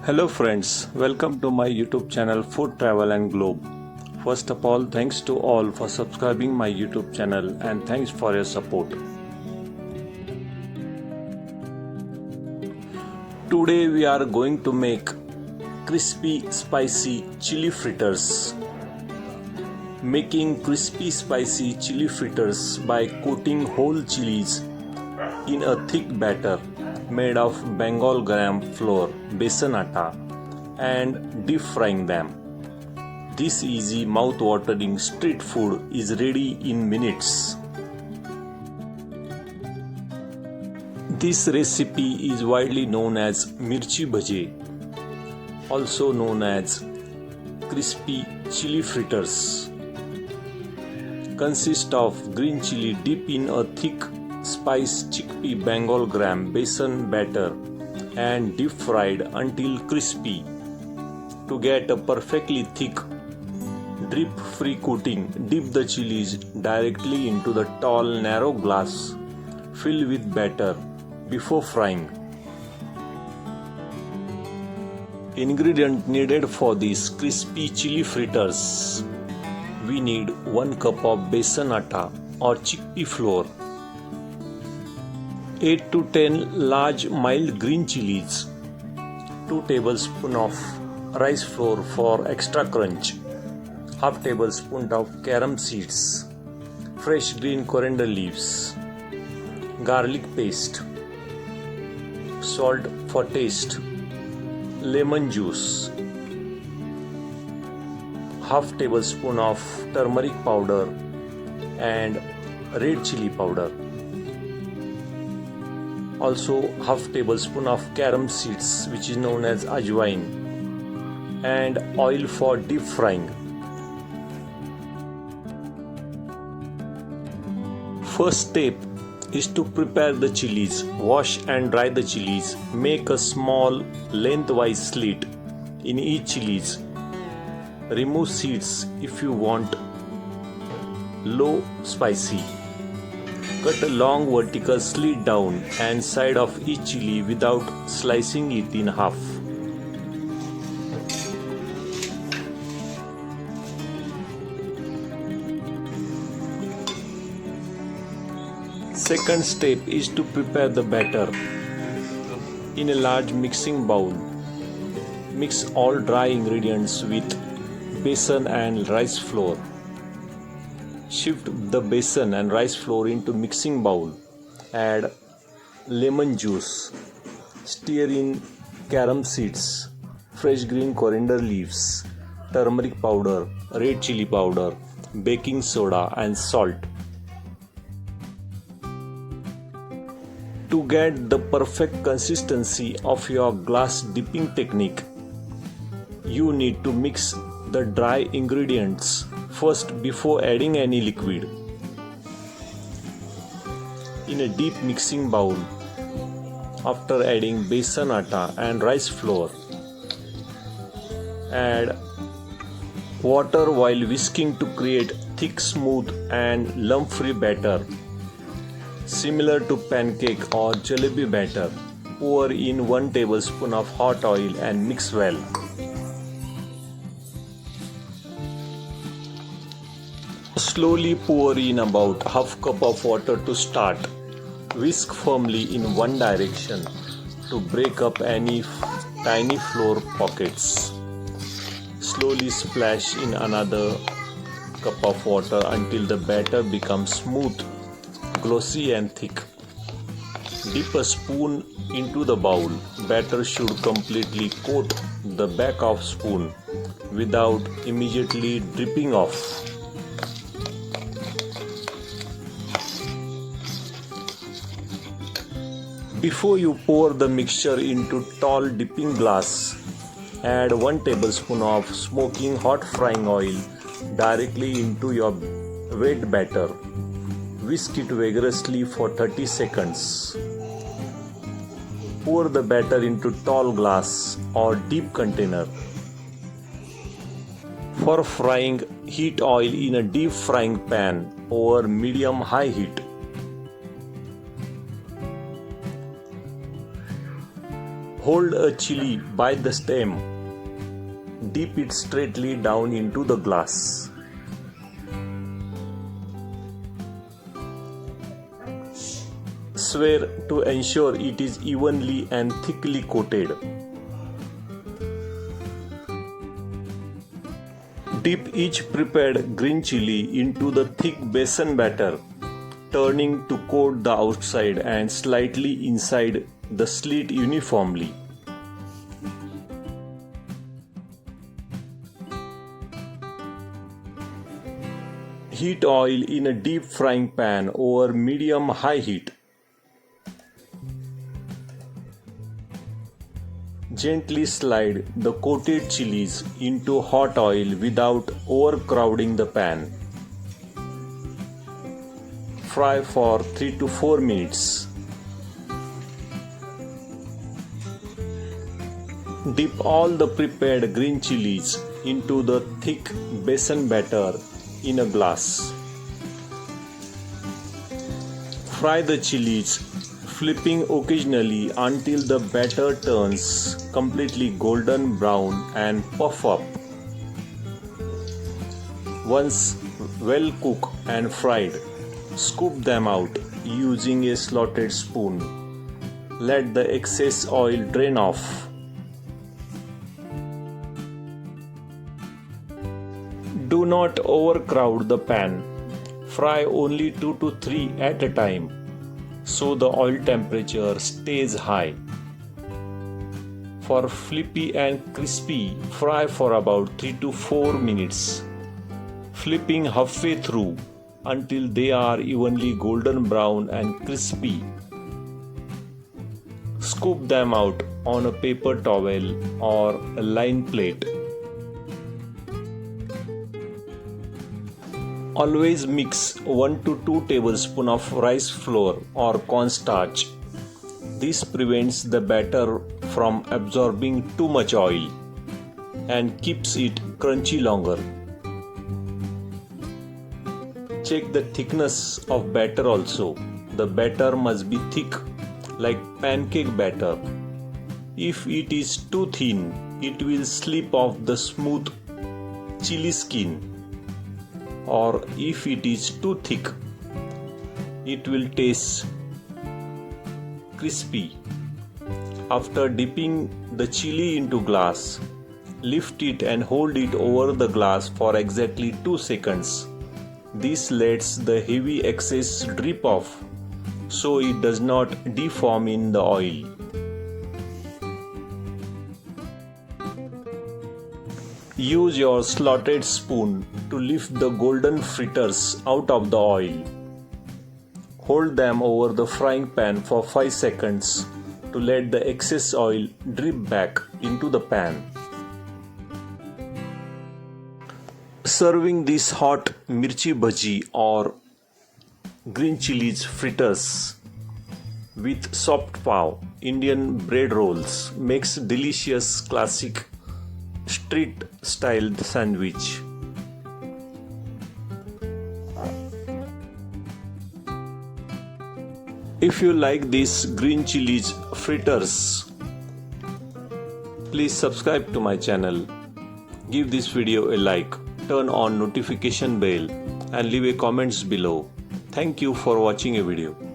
Hello friends, welcome to my YouTube channel Food Travel and Globe. First of all, thanks to all for subscribing my YouTube channel and thanks for your support. Today we are going to make crispy spicy chili fritters. Making crispy spicy chili fritters by coating whole chilies in a thick batter made of Bengal gram flour, besan atta, and deep frying them. This easy mouth-watering street food is ready in minutes. This recipe is widely known as Mirchi Bhaji, also known as crispy chili fritters. Consists of green chili dipped in a thick spiced chickpea Bengal gram besan batter and deep fried until crispy. To get a perfectly thick drip-free coating, dip the chilies directly into the tall narrow glass filled with batter before frying. Ingredient needed for these crispy chili fritters: we need 1 cup of besan atta or chickpea flour, 8 to 10 large mild green chilies, 2 tablespoons of rice flour for extra crunch, half tablespoon of carom seeds, fresh green coriander leaves, garlic paste, salt for taste, lemon juice, half tablespoon of turmeric powder and red chili powder. Also half tablespoon of carom seeds, which is known as ajwain, and oil for deep frying. First step is to prepare the chilies. Wash and dry the chilies. Make a small lengthwise slit in each chilies. Remove seeds if you want low spicy. Cut a long vertical slit down and side of each chili without slicing it in half. Second step is to prepare the batter. In a large mixing bowl, mix all dry ingredients with besan and rice flour. Shift the besan and rice flour into mixing bowl. Add lemon juice. Stir in carom seeds, fresh green coriander leaves, turmeric powder, red chili powder, baking soda and salt. To get the perfect consistency of your glass dipping technique, you need to mix the dry ingredients first before adding any liquid. In a deep mixing bowl, after adding besan atta and rice flour, add water while whisking to create thick, smooth and lump-free batter. Similar to pancake or jalebi batter, pour in 1 tablespoon of hot oil and mix well. Slowly pour in about half cup of water to start. Whisk firmly in one direction to break up any tiny flour pockets. Slowly splash in another cup of water until the batter becomes smooth, glossy and thick. Dip a spoon into the bowl. Batter should completely coat the back of spoon without immediately dripping off. Before you pour the mixture into tall dipping glass, add 1 tablespoon of smoking hot frying oil directly into your wet batter. Whisk it vigorously for 30 seconds. Pour the batter into tall glass or deep container. For frying, heat oil in a deep frying pan over medium-high heat. Hold a chili by the stem. Dip it straightly down into the glass. Stir to ensure it is evenly and thickly coated. Dip each prepared green chili into the thick besan batter, turning to coat the outside and slightly inside the slit uniformly. Heat oil in a deep frying pan over medium-high heat. Gently slide the coated chilies into hot oil without overcrowding the pan. Fry for 3 to 4 minutes. Dip all the prepared green chilies into the thick besan batter in a glass. Fry the chilies, flipping occasionally until the batter turns completely golden brown and puff up. Once well cooked and fried, scoop them out using a slotted spoon. Let the excess oil drain off. Do not overcrowd the pan. Fry only 2 to 3 at a time, so the oil temperature stays high. For flippy and crispy, fry for about 3 to 4 minutes, flipping halfway through until they are evenly golden brown and crispy. Scoop them out on a paper towel or a lined plate. Always mix 1 to 2 tablespoons of rice flour or cornstarch. This prevents the batter from absorbing too much oil and keeps it crunchy longer. Check the thickness of batter also. The batter must be thick like pancake batter. If it is too thin, it will slip off the smooth chili skin. Or if it is too thick, it will taste crispy. After dipping the chili into glass, lift it and hold it over the glass for exactly 2 seconds. This lets the heavy excess drip off so it does not deform in the oil. Use your slotted spoon to lift the golden fritters out of the oil. Hold them over the frying pan for 5 seconds to let the excess oil drip back into the pan. Serving this hot Mirchi Bhaji or Green Chilli Fritters with soft pav, Indian bread rolls makes delicious classic street style sandwich. If you like these green chilli fritters, please subscribe to my channel, give this video a like, turn on notification bell and leave a comments below. Thank you for watching a video.